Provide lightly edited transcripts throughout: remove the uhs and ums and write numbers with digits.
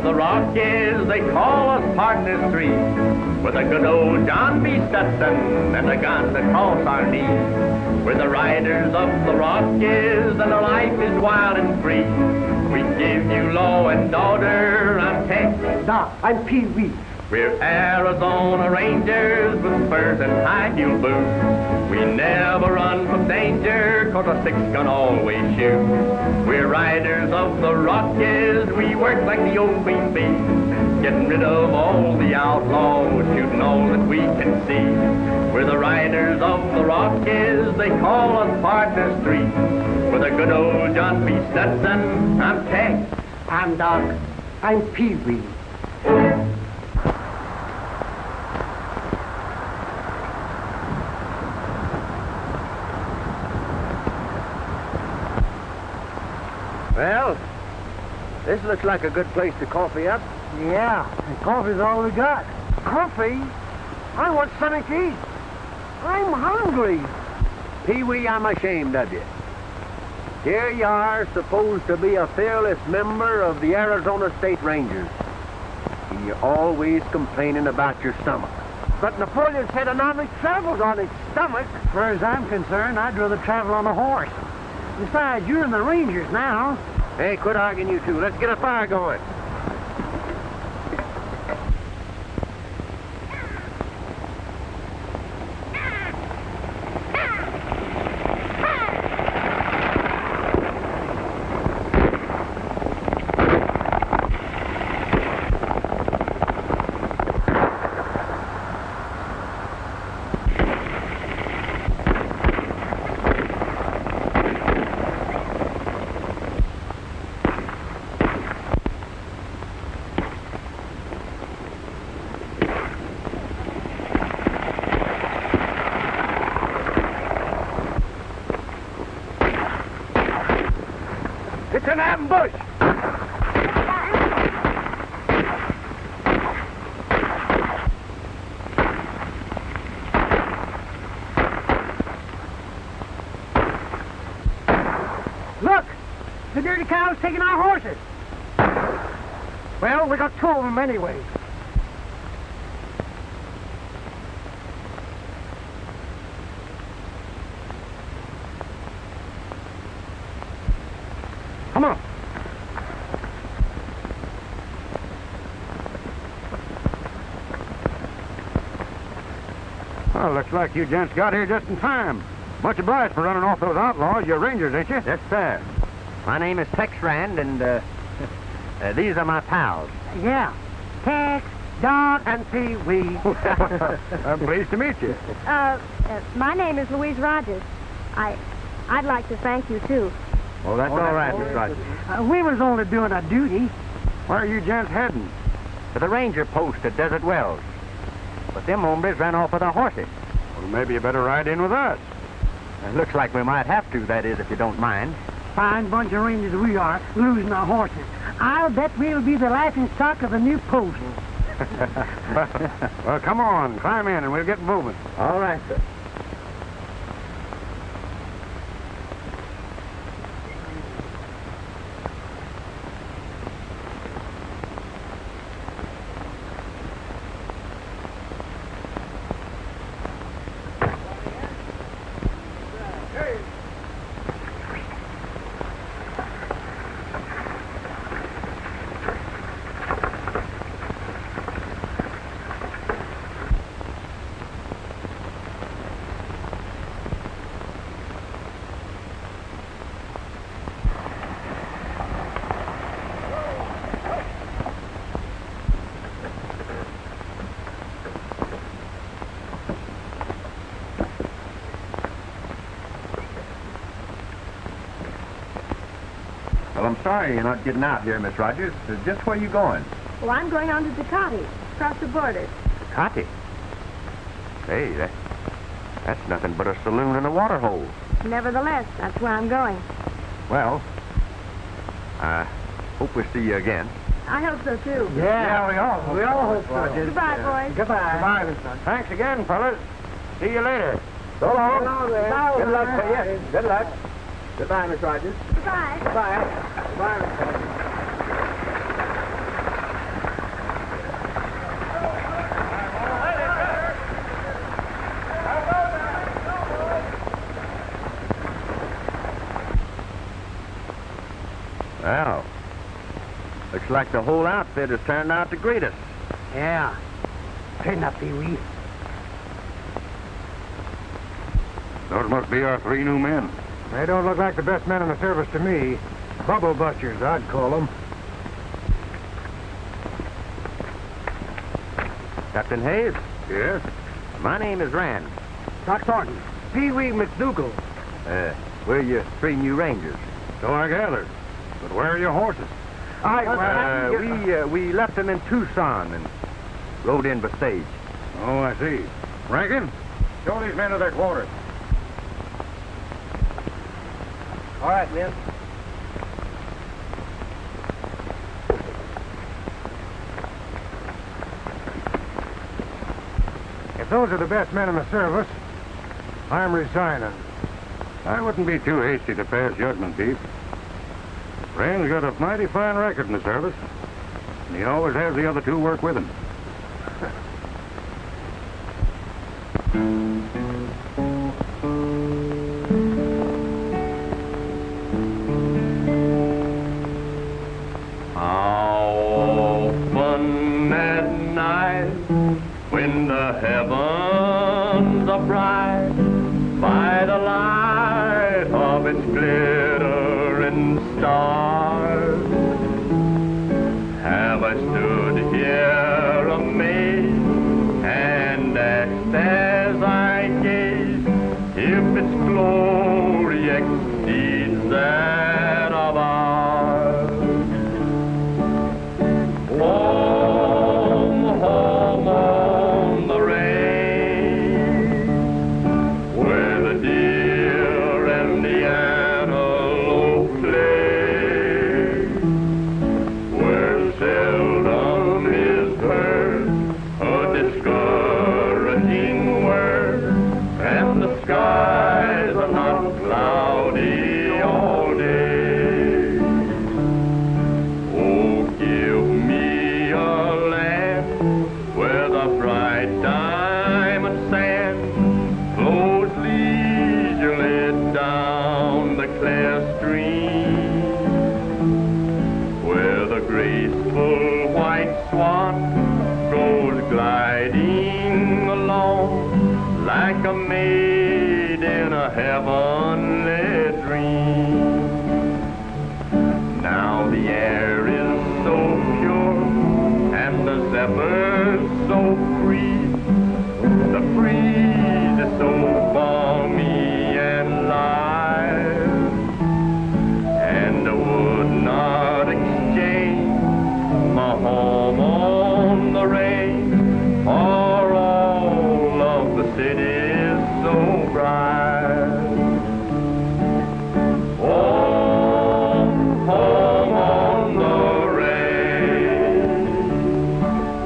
The Rockies, they call us partners three, with a good old John B. Stetson and a gun across our knees. We're the riders of the Rockies, and our life is wild and free. We give you law and order. I'm Tex. Doc, I'm Pee Wee. We're Arizona Rangers with spurs and high-heel boots. We never run from danger, 'cause a six-gun always shoots. We're riders of the Rockies, we work like the old queen bee, getting rid of all the outlaws, shooting all that we can see. We're the riders of the Rockies, they call us partners three. With a good old John B. Stetson, I'm Tex. I'm Doc. I'm Pee Wee. Well, this looks like a good place to coffee up. Yeah, and coffee's all we got. Coffee? I want something to eat. I'm hungry. Pee-wee, I'm ashamed of you. Here you are, supposed to be a fearless member of the Arizona State Rangers. And you're always complaining about your stomach. But Napoleon said an army travels on its stomach. As far as I'm concerned, I'd rather travel on a horse. Besides, you're in the Rangers now. Hey, quit arguing, you two. Let's get a fire going. It's an ambush! The dirty cow's taking our horses. Well, we got two of them anyway. Come on. Well, looks like you gents got here just in time. Much obliged for running off those outlaws. You're rangers, ain't you? Yes, sir. My name is Tex Rand, and these are my pals. Yeah. Tex, Doc, and Pee-wee. I'm pleased to meet you. My name is Louise Rogers. I'd like to thank you, too. Oh, that's all right, Miss Rogers. We was only doing a duty. Where are you gents heading? To the ranger post at Desert Wells. But them hombres ran off with our horses. Well, maybe you better ride in with us. It looks like we might have to, that is, if you don't mind. Fine bunch of rangers we are, losing our horses. I'll bet we'll be the laughing stock of the new post. Well, come on, climb in and we'll get moving. All right, sir. Well, I'm sorry you're not getting out here, Miss Rogers. Just where you going? Well, I'm going on to Ducati, across the border. Cotty. Hey, that's nothing but a saloon and a water hole. Nevertheless, that's where I'm going. Well, I hope we see you again. I hope so, too. Yeah, we all hope so. Goodbye, boys. Goodbye. Goodbye, Miss Rogers. Thanks again, fellas. See you later. So long. So long, then. Good luck to you. Good luck. Goodbye, Miss Rogers. Goodbye. Goodbye. Goodbye, Miss Rogers. Well, looks like the whole outfit has turned out to greet us. Yeah. Turn up, Pee-wee. Those must be our three new men. They don't look like the best men in the service to me. Bubble busters, I'd call them. Captain Hayes, Yes? my name is Rand. Doc Thornton. Pee-wee McDougal. We're your three new rangers. So I gathered. But where are your horses? We left them in Tucson and rode in by stage. Oh, I see. Rankin, show these men to their quarters. All right, men. If those are the best men in the service, I'm resigning. I wouldn't be too hasty to pass judgment, Pete. Rand's got a mighty fine record in the service, and he always has the other two work with him. Often at night, when the heavens are bright, by the light of its glittering stars, have I stood here amazed and asked as I gaze if its glory exceeds that of ours. Home, home on the range, where the deer and the antelope play, swan goes gliding along like a maid in a heavenly dream. Now the air is so pure and the zephyrs so free. The breeze is so balmy and light, and I would not exchange my home on the range for all of the cities so bright. Home on the range,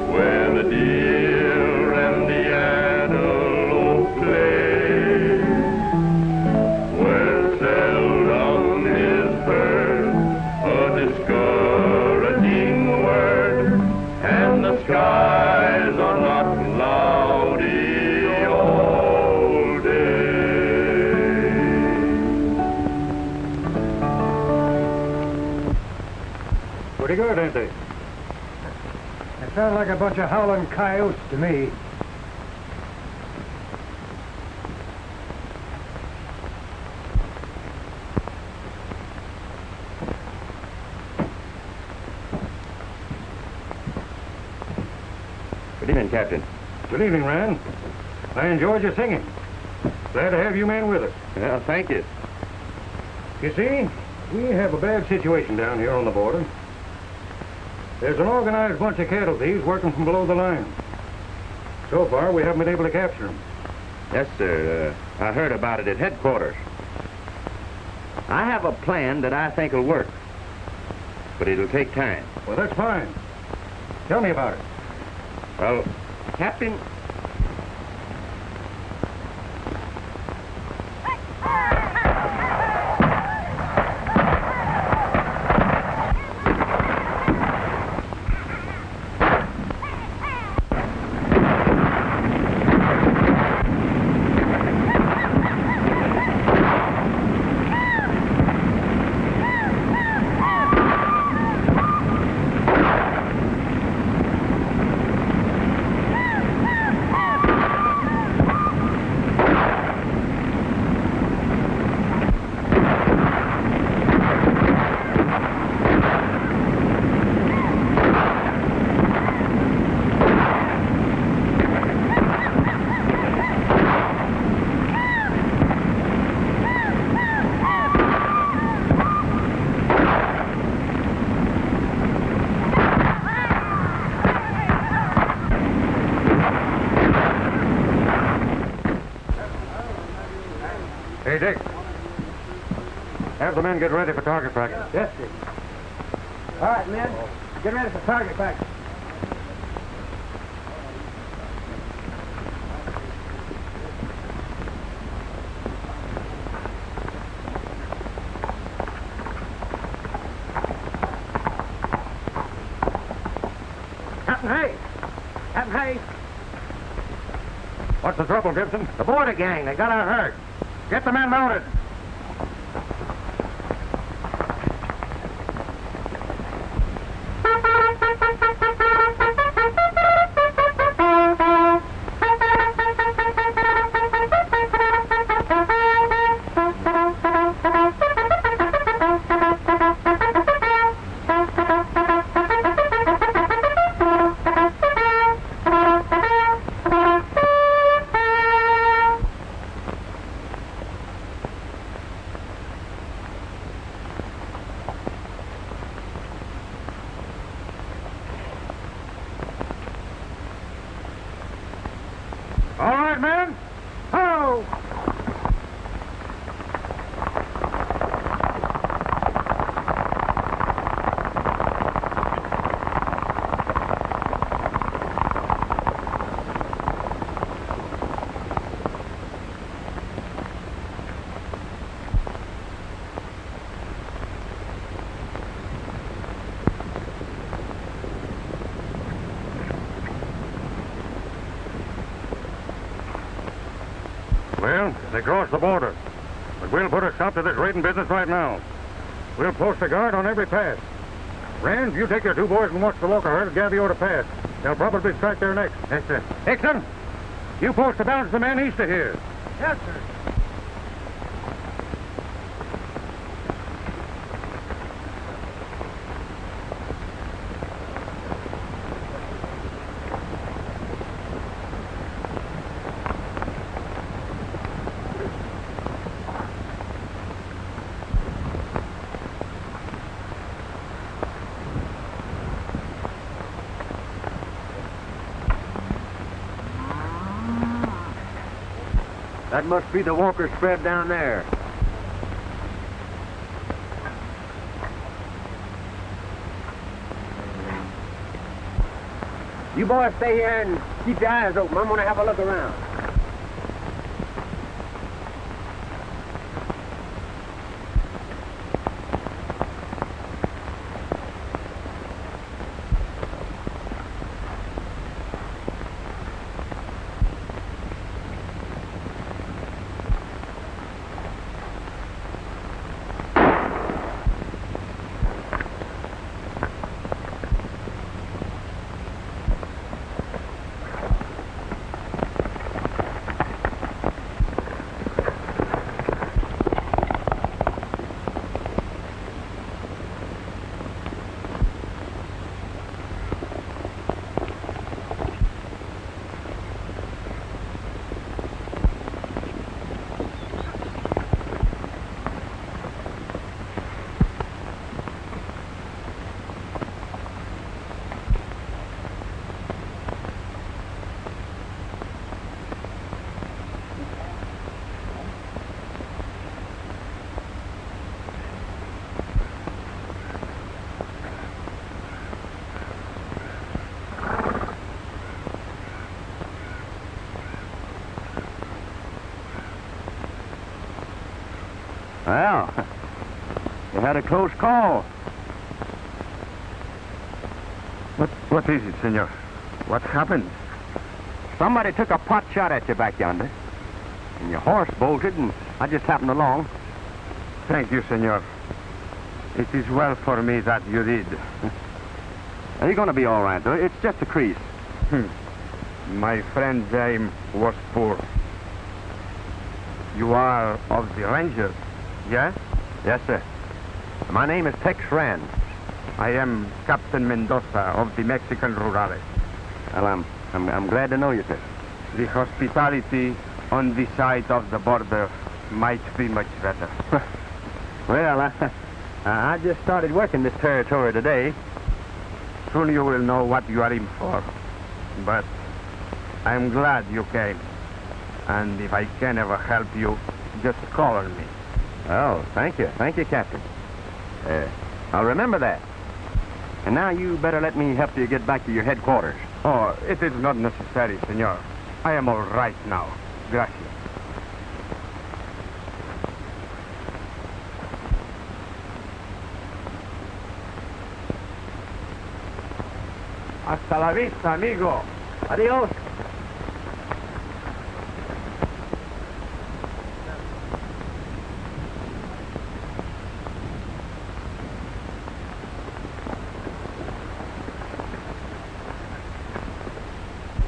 where the deer and the antelope play, where seldom is heard a discouraging word, and the skies are not cloudy all day. Pretty good, ain't they? They sound like a bunch of howling coyotes to me. Good evening, Captain. Good evening, Rand. I enjoyed your singing. Glad to have you men with us. Well, thank you. You see, we have a bad situation down here on the border. There's an organized bunch of cattle thieves working from below the line. So far, we haven't been able to capture them. Yes, sir. I heard about it at headquarters. I have a plan that I think will work, but it'll take time. Well, that's fine. Tell me about it. Well, Captain... Hey, Dick. Have the men get ready for target practice. Yes, sir. All right, men. Get ready for target practice. Captain Hayes! Captain Hayes! What's the trouble, Gibson? The border gang, they got our herd. Get the men loaded. All right, men. Ho! Well, they crossed the border. But we'll put a stop to this raiding business right now. We'll post a guard on every pass. Rand, you take your two boys and watch the local herd gather over to pass. They'll probably strike there next. Yes, sir. Hickson, you post to balance the men east of here. Yes, sir. That must be the Walker spread down there. You boys stay here and keep your eyes open. I'm going to have a look around. Well, you had a close call. What is it, senor? What happened? Somebody took a pot shot at you back yonder. And your horse bolted, and I just happened along. Thank you, senor. It is well for me that you did. Are you going to be all right, though? It's just a crease. My friend's aim was poor. You are of the Rangers, yes? Yes, sir. My name is Tex Rand. I am Captain Mendoza of the Mexican Rurales. Well, I'm glad to know you, sir. The hospitality on the side of the border might be much better. Well, I just started working this territory today. Soon you will know what you are in for. But I'm glad you came. And if I can ever help you, just call on me. Oh, thank you. Thank you, Captain. I'll remember that. And now you better let me help you get back to your headquarters. Oh, it is not necessary, senor. I am all right now. Gracias. Hasta la vista, amigo. Adios.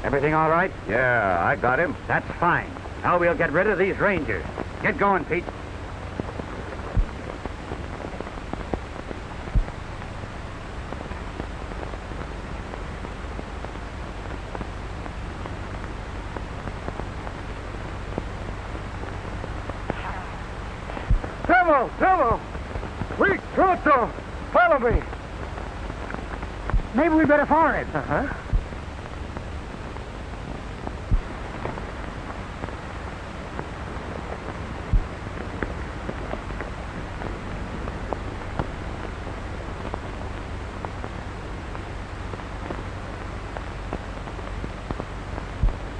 Everything all right? Yeah, I got him. That's fine. Now we'll get rid of these Rangers. Get going, Pete. Trouble! Quick, pronto! Follow me! Maybe we better follow him. Uh-huh.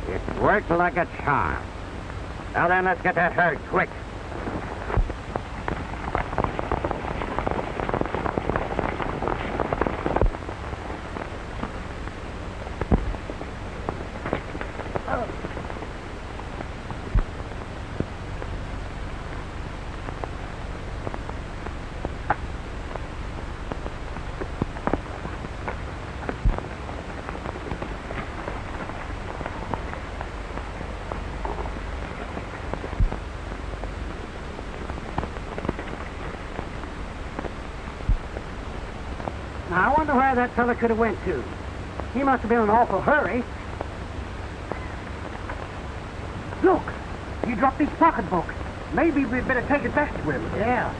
It worked like a charm. Now then, let's get that herd quick. I wonder where that fella could have went to. He must have been in an awful hurry. Look, he dropped his pocketbook. Maybe we'd better take it back to him. Yeah.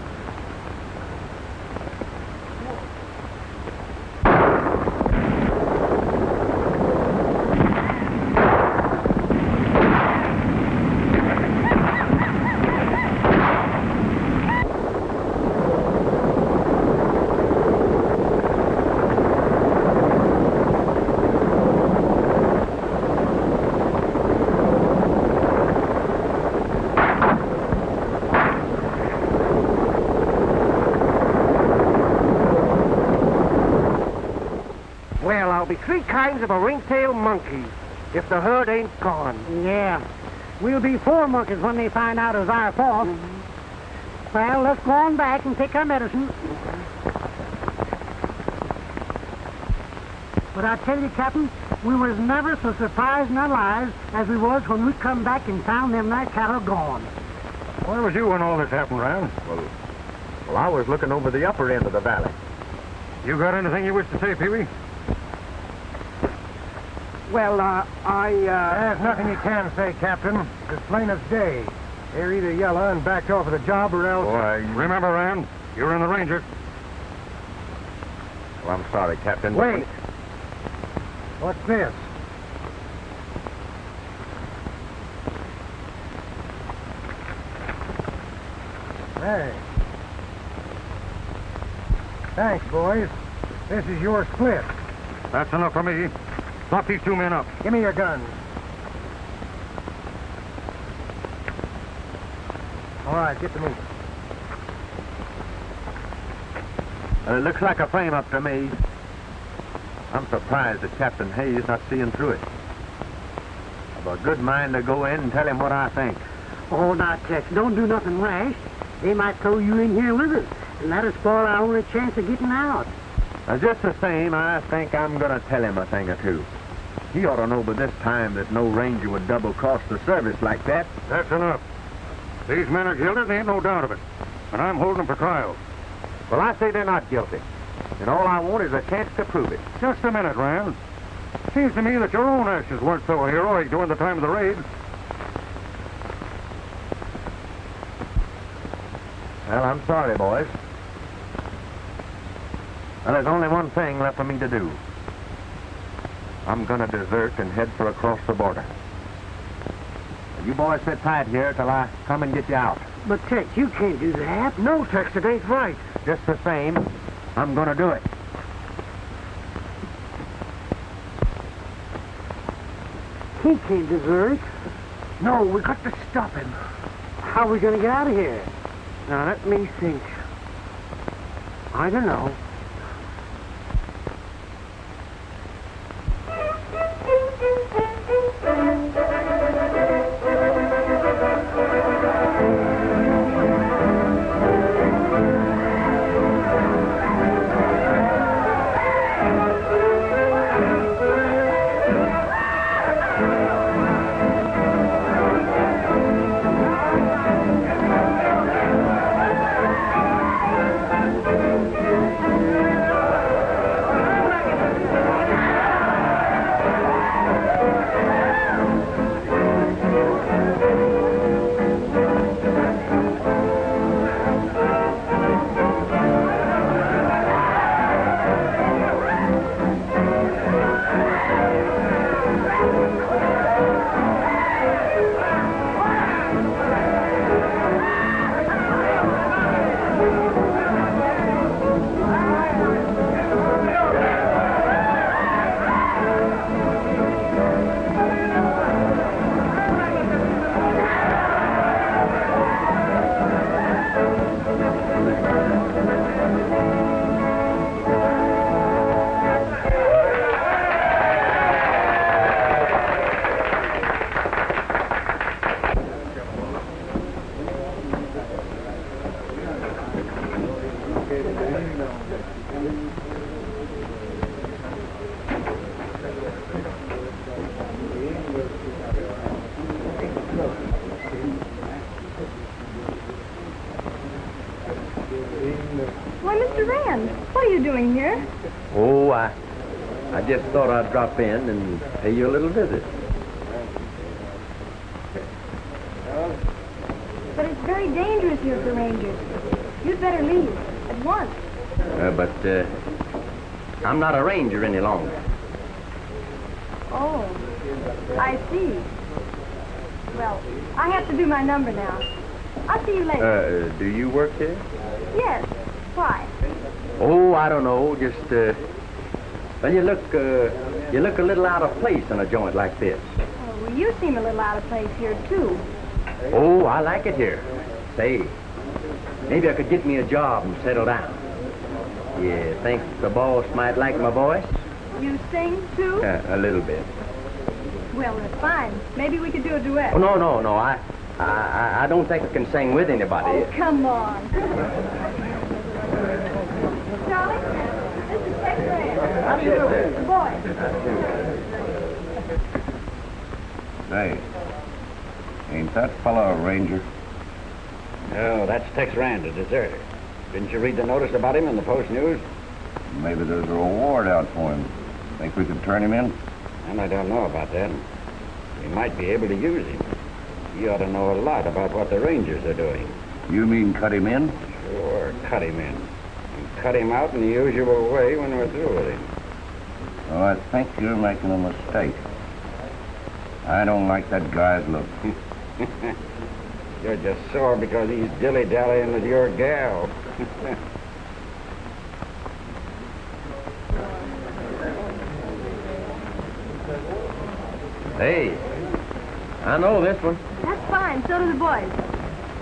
Well, I'll be 3 kinds of a ring-tailed monkey if the herd ain't gone. Yeah. We'll be 4 monkeys when they find out it's our fault. Well, let's go on back and take our medicine. But I tell you, Captain, we was never so surprised in our lives as we was when we come back and found them there cattle gone. Where was you when all this happened, Rand? Well, I was looking over the upper end of the valley. You got anything you wish to say, Pee-wee? Well, There's nothing you can say, Captain. It's plain as day. They're either yellow and backed off of the job or else... Why... Remember, Rand, you're in the Rangers. Well, I'm sorry, Captain. but- Wait. What's this? Hey. Thanks, boys. This is your split. That's enough for me. Lock these 2 men up. Give me your guns. All right, get to moving. It looks like a frame-up to me. I'm surprised at Captain Hayes not seeing through it. I've a good mind to go in and tell him what I think. oh, now, Tex, don't do nothing rash. They might throw you in here with us, and that'll spoil our only chance of getting out. Just the same, I think I'm going to tell him a thing or two. He ought to know by this time that no ranger would double-cross the service like that. That's enough. These men are guilty, there ain't no doubt of it. And I'm holding them for trial. Well, I say they're not guilty. And all I want is a chance to prove it. Just a minute, Rand. Seems to me that your own actions weren't so heroic during the time of the raid. Well, I'm sorry, boys. Well, there's only one thing left for me to do. I'm going to desert and head for across the border. You boys sit tight here till I come and get you out. But, Tex, you can't do that. No, Tex, it ain't right. Just the same, I'm going to do it. He can't desert. No, we got to stop him. How are we going to get out of here? Now, let me think. I don't know. Why, Mr. Rand, what are you doing here? Oh, I just thought I'd drop in and pay you a little visit. But it's very dangerous here for rangers. You'd better leave at once. But I'm not a ranger any longer. Oh, I see. Well, I have to do my number now. I'll see you later. Do you work here? Yes. Why? Oh, I don't know. Just, well, you look a little out of place in a joint like this. Oh, well, you seem a little out of place here, too. Oh, I like it here. Say, maybe I could get me a job and settle down. You think the boss might like my voice? You sing, too? A little bit. Well, that's fine. Maybe we could do a duet. Oh, no. I don't think I can sing with anybody. Oh, come on. Charlie, this is Tex Rand. How do you do? Boy. Say, ain't that fellow a ranger? No, that's Tex Rand, a deserter. Didn't you read the notice about him in the Post News? Maybe there's a reward out for him. Think we could turn him in? And I don't know about that. We might be able to use him. He ought to know a lot about what the Rangers are doing. You mean cut him in? Sure, cut him in. And cut him out in the usual way when we're through with him. Well, I think you're making a mistake. I don't like that guy's look. You're just sore because he's dilly-dallying with your gal. Hey, I know this one. That's fine. So do the boys.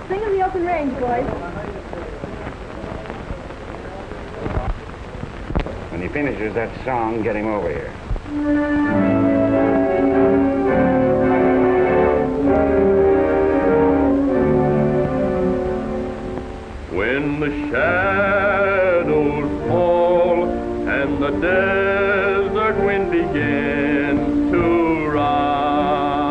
Sing in the open range, boys. When he finishes that song, get him over here. When the shadows fall and the desert wind begins to rise,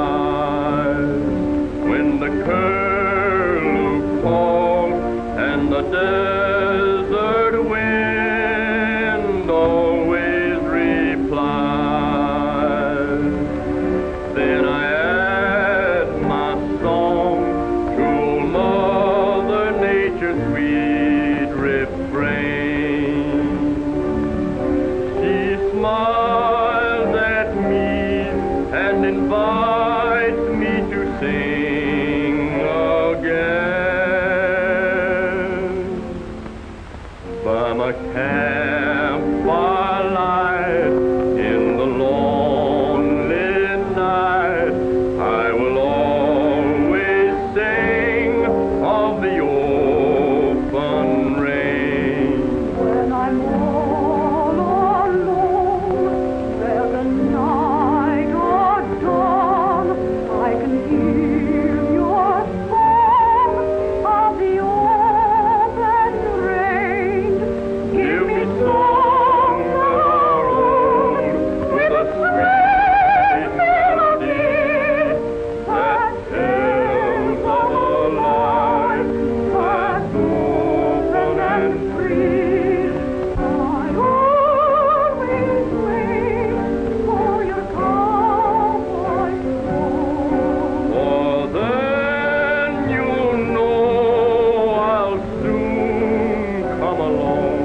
when the curlew call and the desert wind always replies, then I add my song to old Mother Nature's sweet refrain. She smiles at me and invites me to sing again. By my campfire light in the lonely night, I will always sing of the open range. When I'm all alone, where the night or dawn, I can hear your song of the open range. Give me songs of our own with a sweet melody that tells of a life that's open and free. I always wait for your cowboy song. For then you'll know I'll soon come along.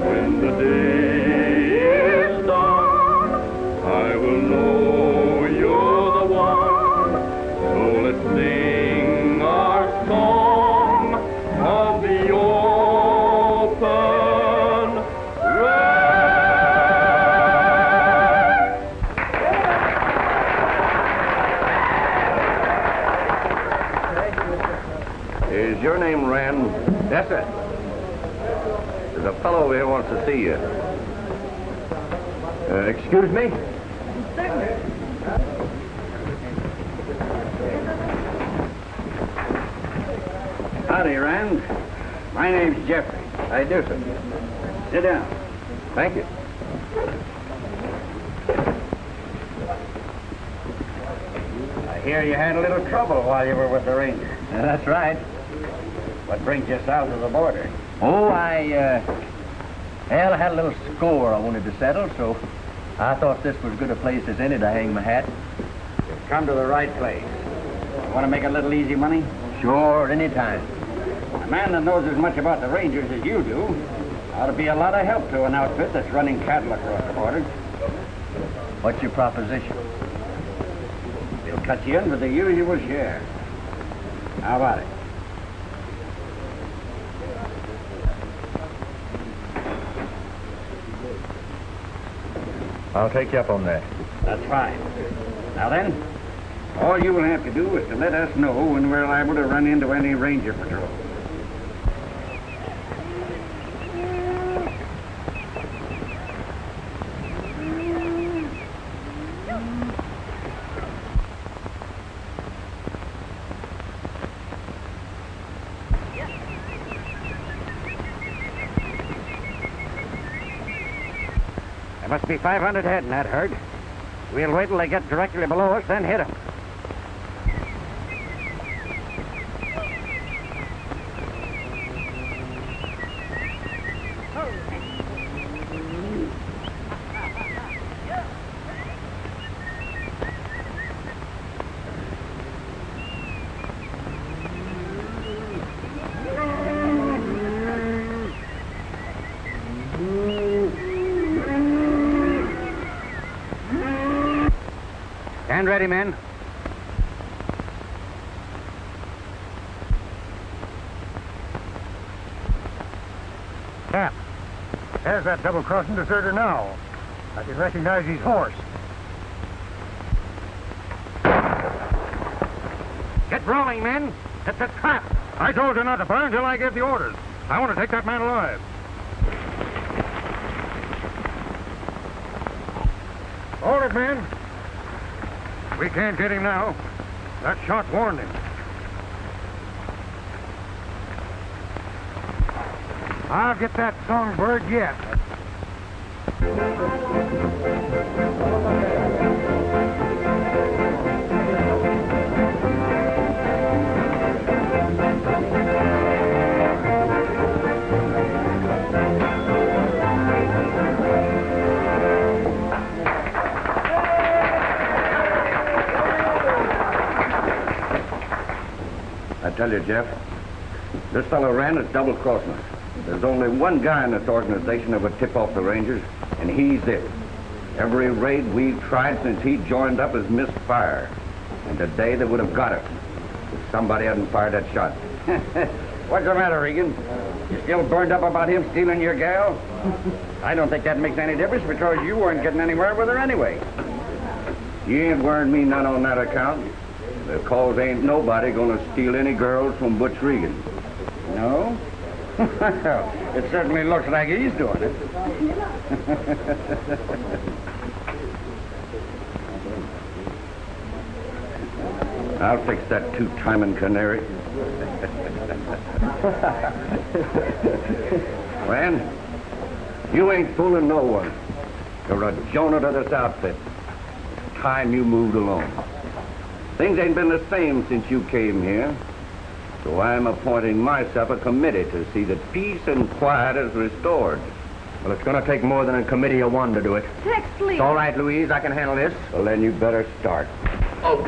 When the day is done, I will know you're the one. So let's sing our song of the open range. Is your name Rand? Yes, sir. There's a fellow over here wants to see you. Excuse me? Howdy, Rand. My name's Jeffrey. I do, sir. Sit down. Thank you. I hear you had a little trouble while you were with the Rangers. That's right. What brings you south of the border? Oh, I had a little score I wanted to settle, so I thought this was as good a place as any to hang my hat. You've come to the right place. Want to make a little easy money? Sure, any time. A man that knows as much about the Rangers as you do ought to be a lot of help to an outfit that's running cattle across the border. What's your proposition? They'll cut you in for the usual share. How about it? I'll take you up on that. That's fine. Now then, all you will have to do is to let us know when we're liable to run into any ranger patrol. There must be 500 head in that herd. We'll wait till they get directly below us, then hit them. Stand ready, men. Cap, there's that double-crossing deserter now. I can recognize his horse. Get rolling, men. It's a trap. I told you not to fire until I gave the orders. I want to take that man alive. Hold it, men. We can't get him now. That shot warned him. I'll get that songbird yet. I tell you, Jeff, this fellow Rand is double-crossing us. There's only one guy in this organization that would tip off the Rangers, and he's it. Every raid we've tried since he joined up has missed fire. And today they would have got us if somebody hadn't fired that shot. What's the matter, Regan? You still burned up about him stealing your gal? I don't think that makes any difference because you weren't getting anywhere with her anyway. You ain't worrying me none on that account. Because ain't nobody gonna steal any girls from Butch Regan. No? Well, it certainly looks like he's doing it. I'll fix that two-timing canary. Rand, you ain't fooling no one. You're a Jonah to this outfit. It's time you moved along. Things ain't been the same since you came here. So I'm appointing myself a committee to see that peace and quiet is restored. Well, it's going to take more than a committee of one to do it. Tex, please. It's all right, Louise. I can handle this. Well, then you better start. Oh.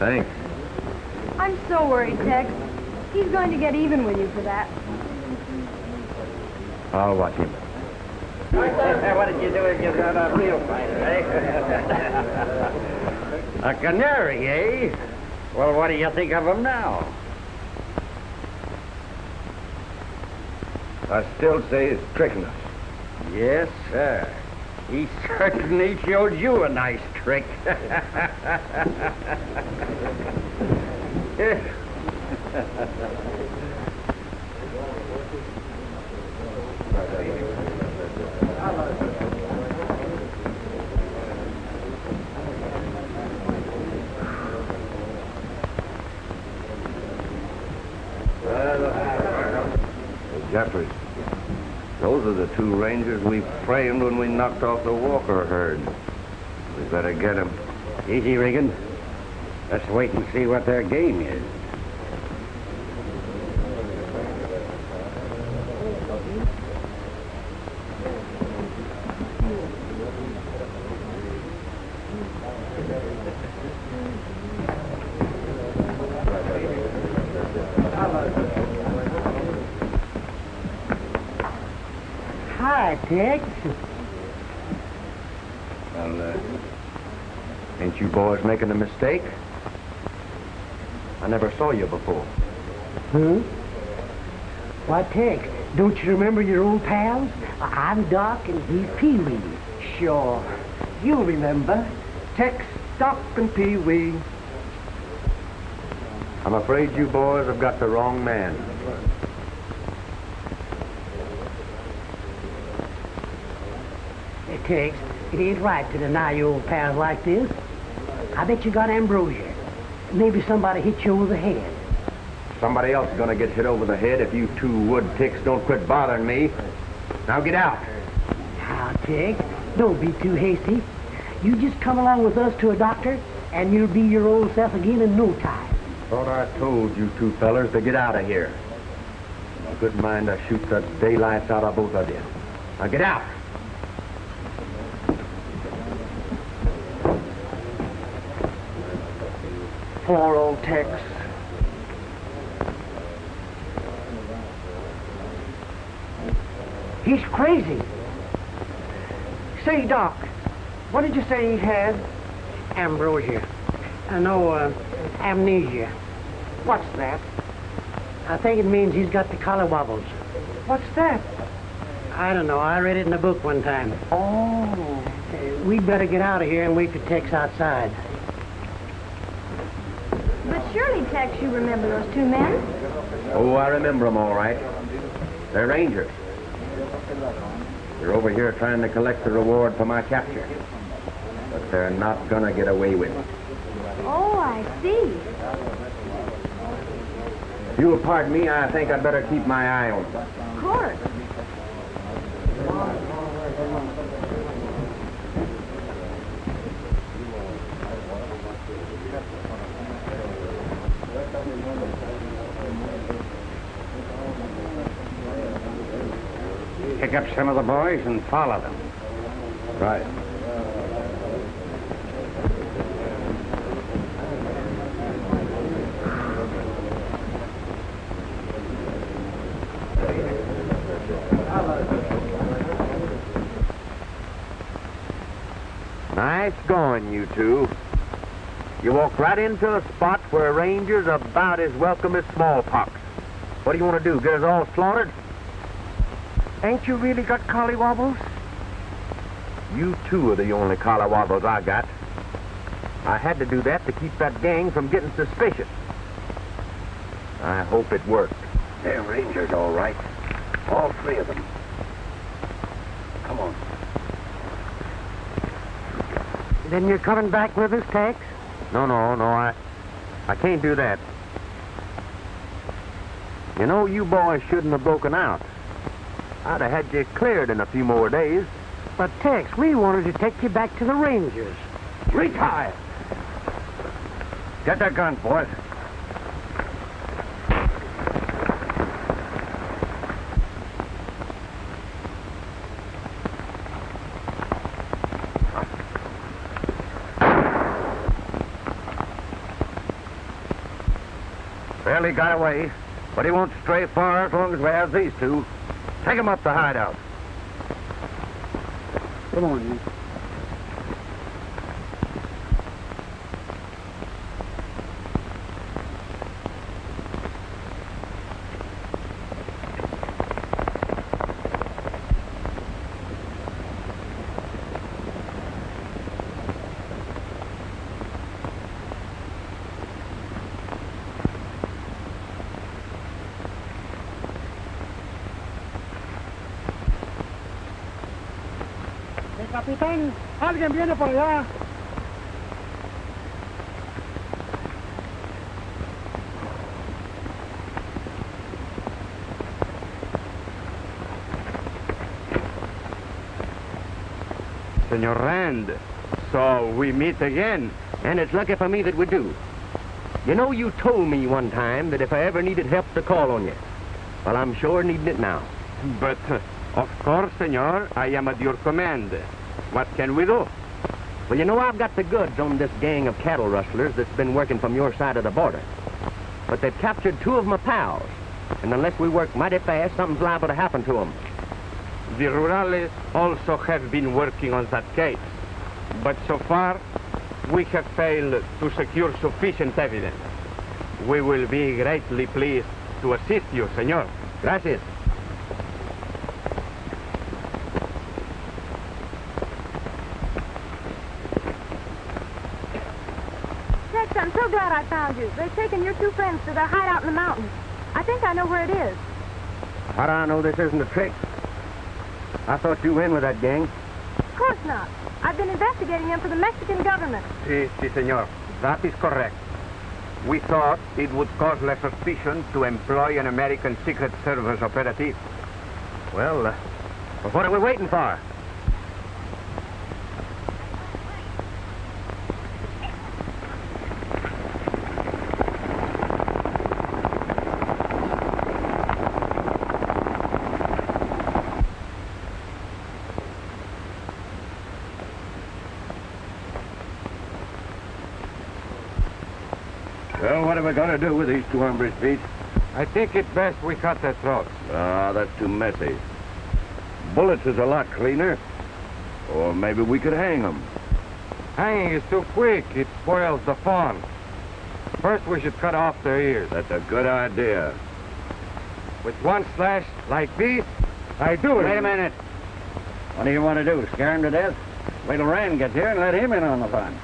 Thanks. I'm so worried, Tex. He's going to get even with you for that. I'll watch him. What did you do if you got a real fighter, eh? A canary, eh? Well, what do you think of him now? I still say it's tricking us. Yes, sir. He certainly showed you a nice trick. Jeffers, those are the two rangers we framed when we knocked off the Walker herd. We better get them. Easy, Regan. Let's wait and see what their game is. Hi, Tex. Well, ain't you boys making a mistake? I never saw you before. Why, Tex, don't you remember your old pals? I'm Doc and he's Pee-wee. Sure. You'll remember. Tex, Doc, and Pee-wee. I'm afraid you boys have got the wrong man. Hey, Tex, it ain't right to deny your old pals like this. I bet you got ambrosia. Maybe somebody hit you over the head. Somebody else is gonna get hit over the head if you two wood ticks don't quit bothering me. Now get out. Now, Tex, don't be too hasty. You just come along with us to a doctor, and you'll be your old self again in no time. Thought I told you two fellers to get out of here. A good mind to shoot the daylights out of both of you. Now get out. Poor old Tex. He's crazy. Say, Doc, what did you say he had? Ambrosia. No, amnesia. What's that? I think it means he's got the collywobbles. What's that? I don't know. I read it in a book one time. Oh. We'd better get out of here and wait for Tex outside. But surely, Tex, you remember those two men? Oh, I remember them all right. They're rangers. They're over here trying to collect the reward for my capture. But they're not gonna get away with it. Oh, I see. If you'll pardon me, I think I'd better keep my eye on them. Of course. Pick up some of the boys and follow them. Right. Nice going, you two. You walked right into a spot where a ranger's about as welcome as smallpox. What do you want to do, get us all slaughtered? Ain't you really got collywobbles? You two are the only collywobbles I got. I had to do that to keep that gang from getting suspicious. I hope it worked. They're rangers, all right. All three of them. Come on. Then you're coming back with us, Tex? No, I can't do that. You know, you boys shouldn't have broken out. I'd have had you cleared in a few more days. But, Tex, we wanted to take you back to the Rangers. Retire! Get their guns, boys. Well, he got away, but he won't stray far as long as we have these two. Take him up the hideout. Come on, you. Capitán, alguien viene por allá. Senor Rand, so we meet again. And it's lucky for me that we do. You know, you told me one time that if I ever needed help to call on you. Well, I'm sure needing it now. But, of course, senor, I am at your command. What can we do? Well, you know, I've got the goods on this gang of cattle rustlers that's been working from your side of the border. But they've captured two of my pals. And unless we work mighty fast, something's liable to happen to them. The Rurales also have been working on that case. But so far, we have failed to secure sufficient evidence. We will be greatly pleased to assist you, senor. Gracias. Tex, I'm so glad I found you. They've taken your two friends to their hideout in the mountains. I think I know where it is. How do I know this isn't a trick? I thought you were in with that gang. Of course not. I've been investigating them for the Mexican government. Si, senor. That is correct. We thought it would cause less suspicion to employ an American Secret Service operative. Well, what are we waiting for? Well, what are we going to do with these two hombres, Pete? I think it's best we cut their throats. Ah, that's too messy. Bullets is a lot cleaner. Or maybe we could hang them. Hanging is too quick. It spoils the fun. First, we should cut off their ears. That's a good idea. With one slash like this, I do it. Wait a minute. What do you want to do, scare him to death? Wait till Rand gets here and let him in on the fun.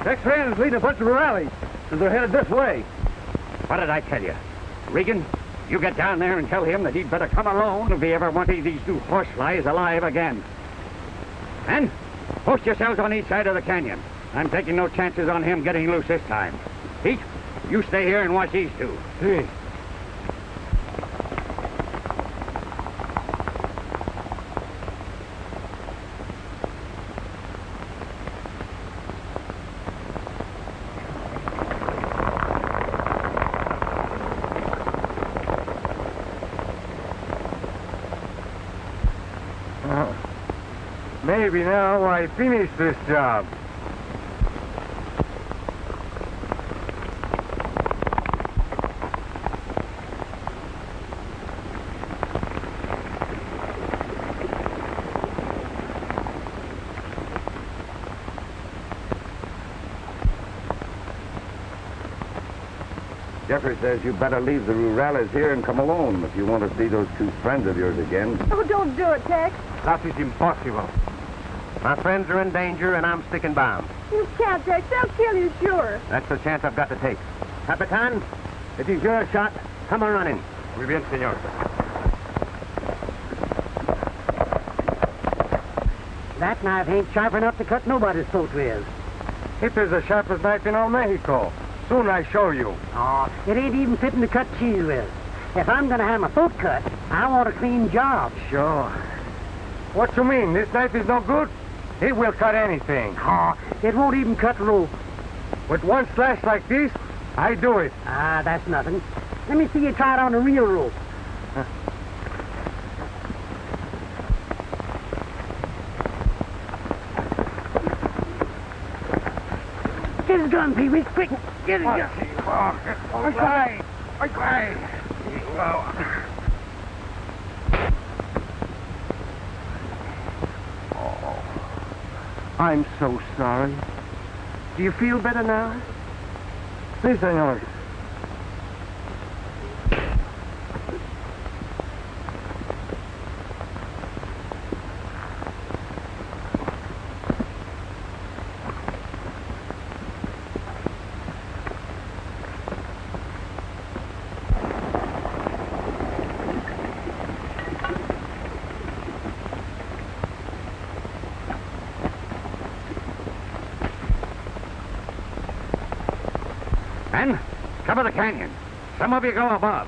Next friends lead a bunch of rallies, so they're headed this way. What did I tell you? Regan, you get down there and tell him that he'd better come alone if he ever wanted these two horseflies alive again. And post yourselves on each side of the canyon. I'm taking no chances on him getting loose this time. Pete, you stay here and watch these two. See. Maybe now I finish this job. Jeffrey says you better leave the Rurales here and come alone if you want to see those two friends of yours again. Oh, don't do it, Tex. That is impossible. My friends are in danger, and I'm sticking by them. You can't, Tex. They'll kill you, sure. That's the chance I've got to take. Capitan, it is your shot. Come on running. Muy bien, senor. That knife ain't sharp enough to cut nobody's throat with. It is the sharpest knife in all Mexico. Soon I show you. Oh, it ain't even fitting to cut cheese with. If I'm gonna have my throat cut, I want a clean job. Sure. What you mean? This knife is no good? It will cut anything. Oh, it won't even cut rope. With one slash like this, I do it. Ah, that's nothing. Let me see you try it on a real rope. Get his gun, Pee-wee, quick. Get his gun. I'm so sorry. Do you feel better now? Si, senor. Men, cover the canyon. Some of you go above.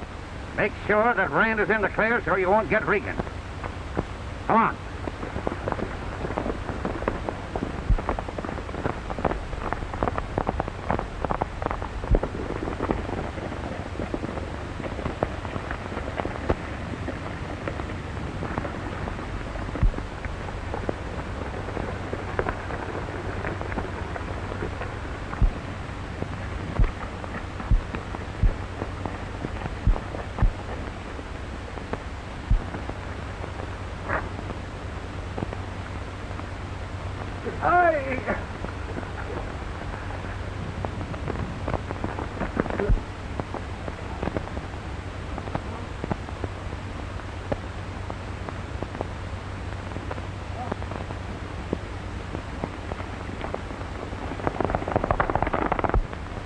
Make sure that Rand is in the clear so you won't get Regan. Come on.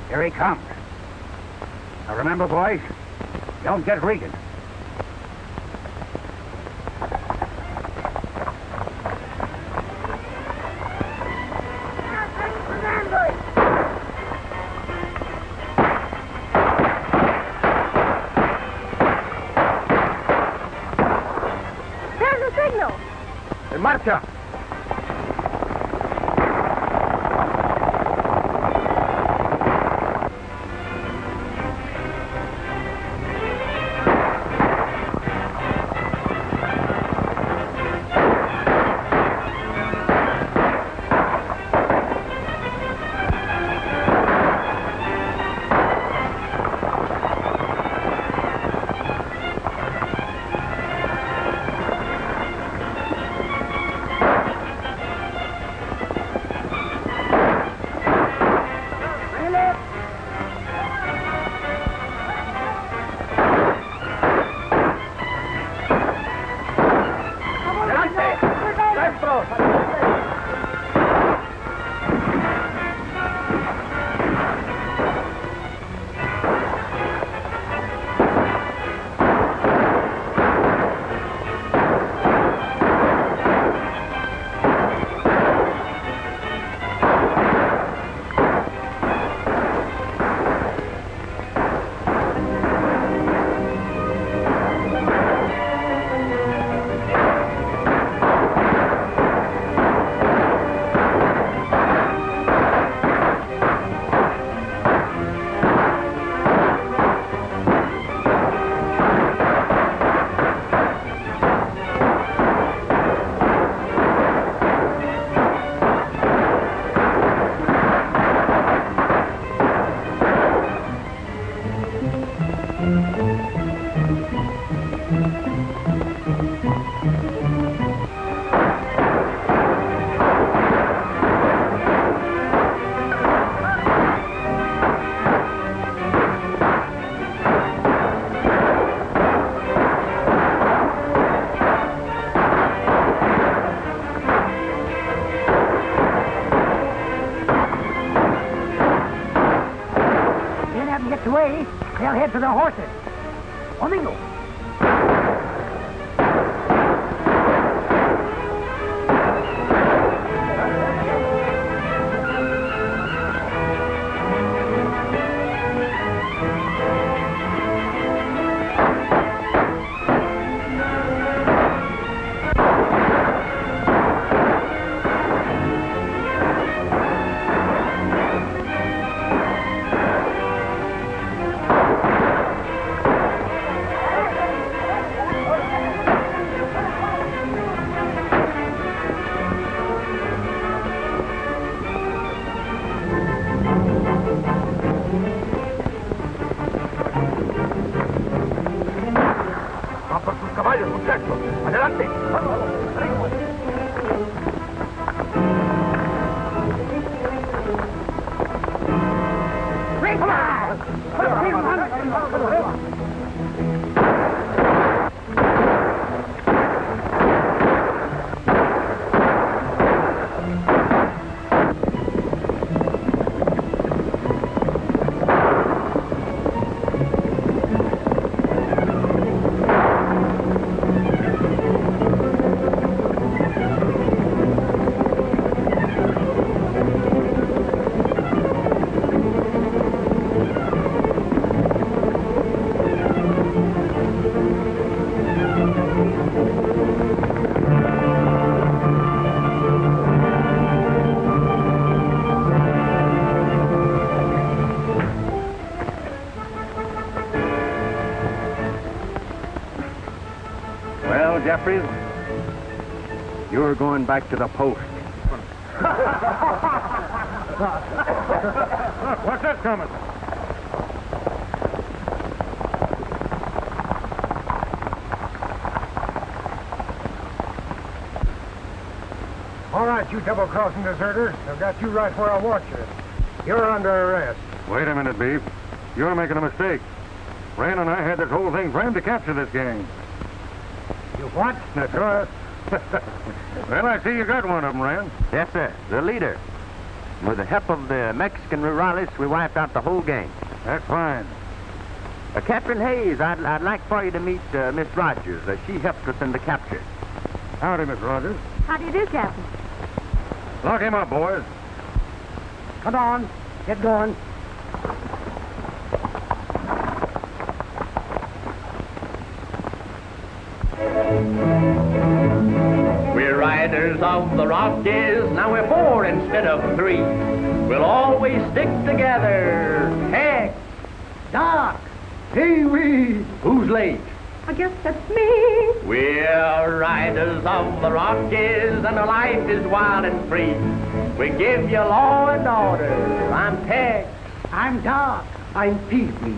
Here he comes. Now remember, boys, don't get Regan. There's the signal. En marcha. cabin gets away, they'll head for the horses. Domingo. Jeffries, you're going back to the post. Look, what's that coming? All right, you double-crossing deserter. I've got you right where I want you. You're under arrest. Wait a minute, Beef. You're making a mistake. Ran and I had this whole thing framed to capture this gang. You what? That's right. Well, I see you got one of them, Ran. Yes, sir. The leader. With the help of the Mexican rurales, we wiped out the whole gang. That's fine. Captain Hayes, I'd like for you to meet Miss Rogers. She helped us in the capture. Howdy, Miss Rogers. How do you do, Captain? Lock him up, boys. Come on. Get going. We're riders of the Rockies, now we're 4 instead of 3. We'll always stick together. Heck, Doc. Pee-wee, who's late? I guess that's me. We're riders of the Rockies, and our life is wild and free. We give you law and order. I'm Tex. I'm Doc. I'm Pee-wee.